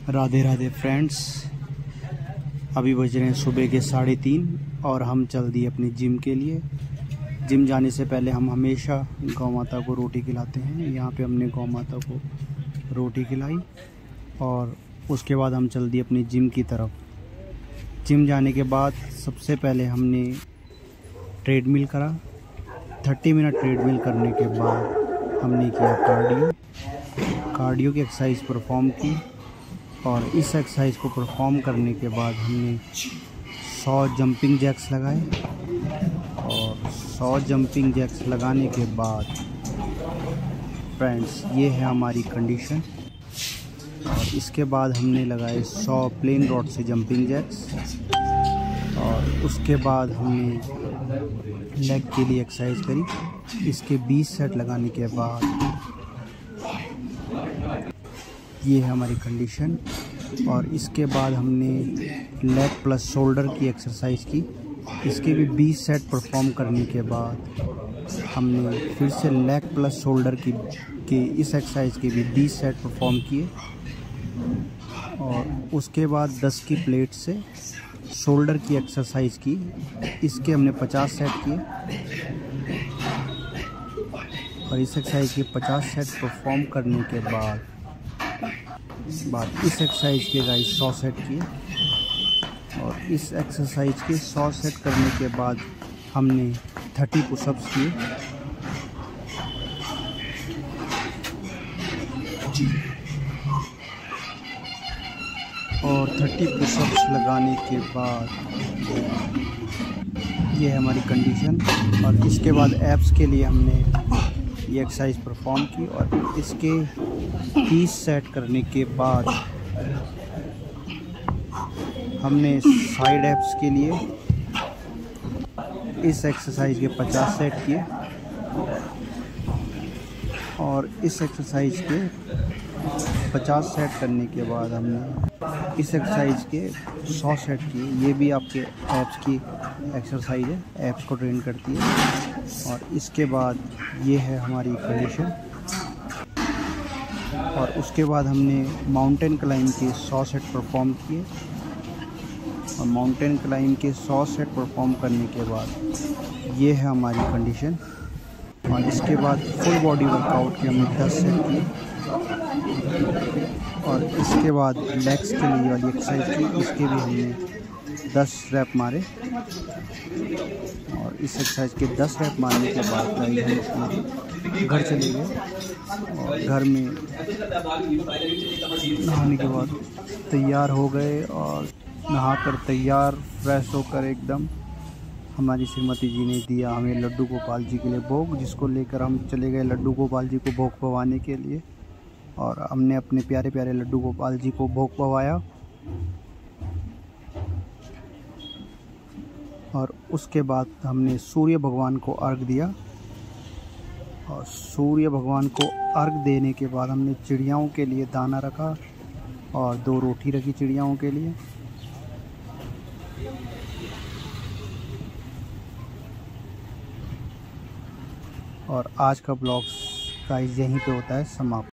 Radhe Radhe friends, अभी बज रहे हैं सुबह के 3:30 और हम चल दिए अपनी जिम के लिए। जिम जाने से पहले हम हमेशा गौ माता को रोटी खिलाते हैं। यहाँ पे हमने गौ माता को रोटी खिलाई और उसके बाद हम चल दिए अपनी जिम की तरफ। जिम जाने के बाद सबसे पहले हमने ट्रेडमिल करा। 30 मिनट ट्रेडमिल करने के बाद हमने किया कार्डियो की एक्सरसाइज परफॉर्म की और इस एक्सरसाइज को परफॉर्म करने के बाद हमने 100 जंपिंग जैक्स लगाए और 100 जंपिंग जैक्स लगाने के बाद फ्रेंड्स ये है हमारी कंडीशन। और इसके बाद हमने लगाए 100 प्लेन रॉड से जंपिंग जैक्स और उसके बाद हमने लेग के लिए एक्सरसाइज करी। इसके 20 सेट लगाने के बाद ये है हमारी कंडीशन। और इसके बाद हमने लेग प्लस शोल्डर की एक्सरसाइज की। इसके भी 20 सेट परफॉर्म करने के बाद हमने फिर से लेग प्लस शोल्डर की इस एक्सरसाइज के भी 20 सेट परफॉर्म किए और उसके बाद 10 की प्लेट से शोल्डर की एक्सरसाइज की। इसके हमने 50 सेट किए और इस एक्सरसाइज के 50 सेट परफॉर्म करने के बाद इस एक्सरसाइज के गाइस 100 सेट किए और इस एक्सरसाइज के 100 सेट करने के बाद हमने 30 पुशअप्स किए और 30 पुशअप्स लगाने के बाद ये है हमारी कंडीशन। और इसके बाद एब्स के लिए हमने ये एक्सरसाइज परफॉर्म की और इसके 30 सेट करने के बाद हमने साइड एब्स के लिए इस एक्सरसाइज के 50 सेट किए और इस एक्सरसाइज के 50 सेट करने के बाद हमने इस एक्सरसाइज के 100 सेट किए। ये भी आपके एब्स की एक्सरसाइज है, एब्स को ट्रेन करती है। और इसके बाद ये है हमारी कंडीशन। और उसके बाद हमने माउंटेन क्लाइंब के 100 सेट परफॉर्म किए और माउंटेन क्लाइंब के 100 सेट परफॉर्म करने के बाद ये है हमारी कंडीशन। और इसके बाद फुल बॉडी वर्कआउट के हमने 10 सेट किए और इसके बाद लेग्स के लिए वाली एक्सरसाइज की। इसके भी हमने 10 रैप मारे और इस एक्सरसाइज के 10 रैप मारने के बाद हम घर चले गए और घर में नहाने के बाद तैयार हो गए और नहाकर तैयार फ्रेश होकर एकदम हमारी श्रीमती जी ने दिया हमें लड्डू गोपाल जी के लिए भोग, जिसको लेकर हम चले गए लड्डू गोपाल जी को भोग पवाने के लिए। और हमने अपने प्यारे प्यारे लड्डू गोपाल जी को भोग पवाया और उसके बाद हमने सूर्य भगवान को अर्घ दिया। और सूर्य भगवान को अर्घ देने के बाद हमने चिड़ियाओं के लिए दाना रखा और 2 रोटी रखी चिड़ियाओं के लिए। और आज का ब्लॉग गाइस यहीं पे होता है समाप्त।